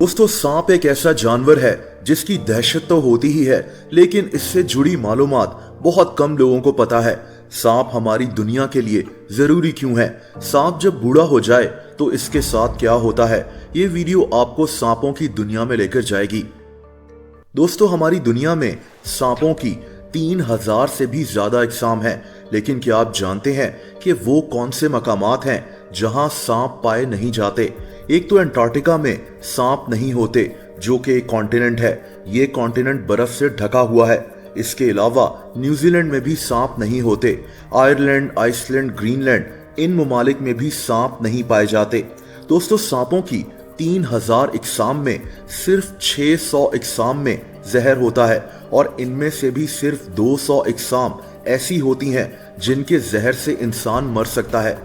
दोस्तों, सांप एक ऐसा जानवर है जिसकी दहशत तो होती ही है, लेकिन इससे जुड़ी मालूमात बहुत कम लोगों को पता है। सांप हमारी दुनिया के लिए जरूरी क्यों है? सांप जब बूढ़ा हो जाए तो इसके साथ क्या होता है? ये वीडियो आपको सांपों की दुनिया में लेकर जाएगी। दोस्तों, हमारी दुनिया में सांपों की 3000 से भी ज्यादा अक़साम हैं, लेकिन क्या आप जानते हैं कि वो कौन से मकामात हैं जहां सांप पाए नहीं जाते? एक तो अंटार्कटिका में सांप नहीं होते, जो कि एक कॉन्टिनेंट है। ये कॉन्टिनेंट बर्फ से ढका हुआ है। इसके अलावा न्यूजीलैंड में भी सांप नहीं होते। आयरलैंड, आइसलैंड, ग्रीनलैंड, इन ममालिक में भी सांप नहीं पाए जाते। दोस्तों, सांपों की 3000 अक़साम में सिर्फ 600 अक़साम में जहर होता है, और इनमें से भी सिर्फ 200 अक़साम ऐसी होती हैं जिनके जहर से इंसान मर सकता है।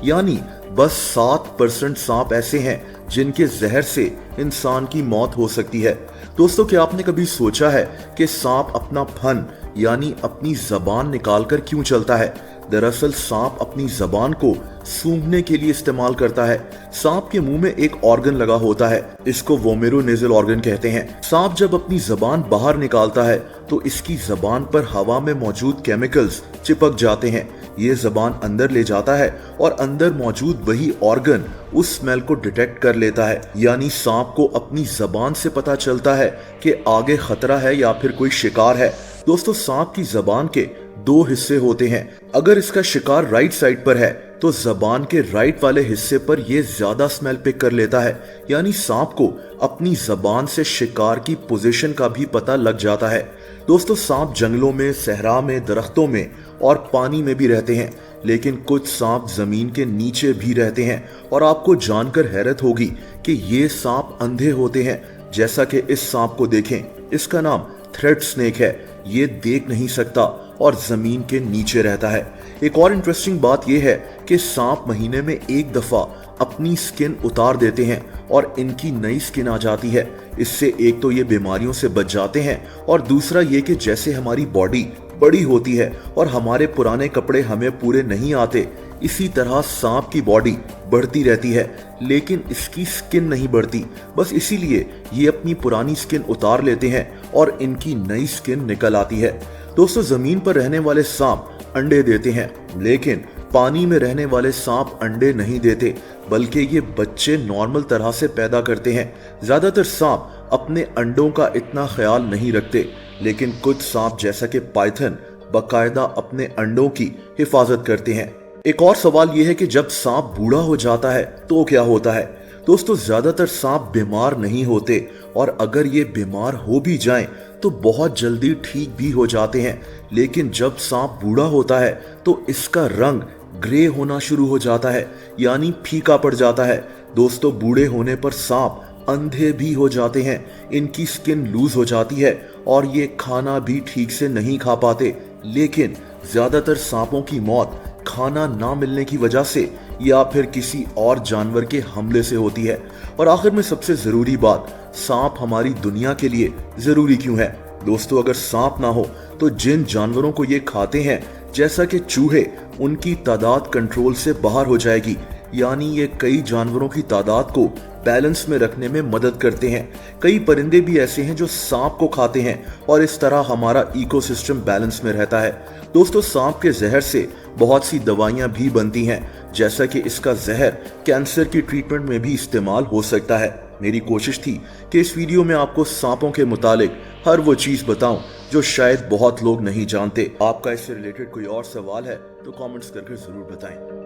यानी बस 7% सांप ऐसे हैं जिनके जहर से इंसान की मौत हो सकती है। दोस्तों, क्या आपने कभी सोचा है कि सांप अपना फन यानी अपनी जबान निकालकर क्यों चलता है? दरअसल सांप अपनी जबान को सूंघने के लिए इस्तेमाल करता है। सांप के मुंह में एक ऑर्गन लगा होता है, इसको वोमेरोनेजल ऑर्गन कहते हैं। सांप जब अपनी जबान बाहर निकालता है तो इसकी जबान पर हवा में मौजूद केमिकल्स चिपक जाते हैं। ये जबान अंदर ले जाता है और अंदर मौजूद वही ऑर्गन उस स्मेल को डिटेक्ट कर लेता है। यानी सांप को अपनी जबान से पता चलता है कि आगे खतरा है या फिर कोई शिकार है। दोस्तों, सांप की जबान के 2 हिस्से होते हैं। अगर इसका शिकार राइट साइड पर है तो जबान के राइट वाले हिस्से पर यह ज्यादा स्मेल पिक कर लेता है। यानी सांप को अपनी जबान से शिकार की पोजीशन का भी पता लग जाता है। दोस्तों, सांप जंगलों में, सहरा में, दरख्तों में और पानी में भी रहते हैं, लेकिन कुछ सांप जमीन के नीचे भी रहते हैं। और आपको जानकर हैरत होगी कि ये सांप अंधे होते हैं। जैसा कि इस सांप को देखें, इसका नाम थ्रेड स्नेक है। ये देख नहीं सकता और जमीन के नीचे रहता है। एक और इंटरेस्टिंग बात यह है कि सांप महीने में एक दफा अपनी स्किन उतार देते हैं और इनकी नई स्किन आ जाती है। इससे एक तो ये बीमारियों से बच जाते हैं, और दूसरा ये कि जैसे हमारी बॉडी बड़ी होती है और हमारे पुराने कपड़े हमें पूरे नहीं आते, इसी तरह सांप की बॉडी बढ़ती रहती है, लेकिन इसकी स्किन नहीं बढ़ती। बस इसीलिए ये अपनी पुरानी स्किन उतार लेते हैं और इनकी नई स्किन निकल आती है। दोस्तों, जमीन पर रहने वाले सांप अंडे देते हैं, लेकिन पानी में रहने वाले सांप अंडे नहीं देते, बल्कि ये बच्चे नॉर्मल तरह से पैदा करते हैं। ज्यादातर सांप अपने अंडों का इतना ख्याल नहीं रखते, लेकिन कुछ सांप जैसा कि पाइथन बाकायदा अपने अंडों की हिफाजत करते हैं। एक और सवाल यह है कि जब सांप बूढ़ा हो जाता है तो क्या होता है? दोस्तों, ज्यादातर सांप बीमार नहीं होते, और अगर ये बीमार हो भी जाएं तो बहुत जल्दी ठीक भी हो जाते हैं। लेकिन जब सांप बूढ़ा होता है तो इसका रंग ग्रे होना शुरू हो जाता है, यानी फीका पड़ जाता है। दोस्तों, बूढ़े होने पर सांप अंधे भी हो जाते हैं। इनकी स्किन लूज हो जाती है और ये खाना भी ठीक से नहीं खा पाते। लेकिन ज्यादातर सांपों की मौत खाना ना मिलने की वजह से या फिर किसी और जानवर के हमले से होती है। और आखिर में सबसे जरूरी बात, सांप हमारी दुनिया के लिए जरूरी क्यों है? दोस्तों, अगर सांप ना हो तो जिन जानवरों को ये खाते हैं, जैसा कि चूहे, उनकी तादाद कंट्रोल से बाहर हो जाएगी। यानी ये कई जानवरों की तादाद को बैलेंस में रखने में मदद करते हैं। कई परिंदे भी ऐसे हैं जो सांप को खाते हैं, और इस तरह हमारा इकोसिस्टम बैलेंस में रहता है। दोस्तों, सांप के जहर से बहुत सी दवाइयां भी बनती हैं, जैसा कि इसका जहर कैंसर की ट्रीटमेंट में भी इस्तेमाल हो सकता है। मेरी कोशिश थी कि इस वीडियो में आपको सांपों के मुतालिक हर वो चीज बताऊं जो शायद बहुत लोग नहीं जानते। आपका इससे रिलेटेड कोई और सवाल है तो कमेंट्स करके जरूर बताएं।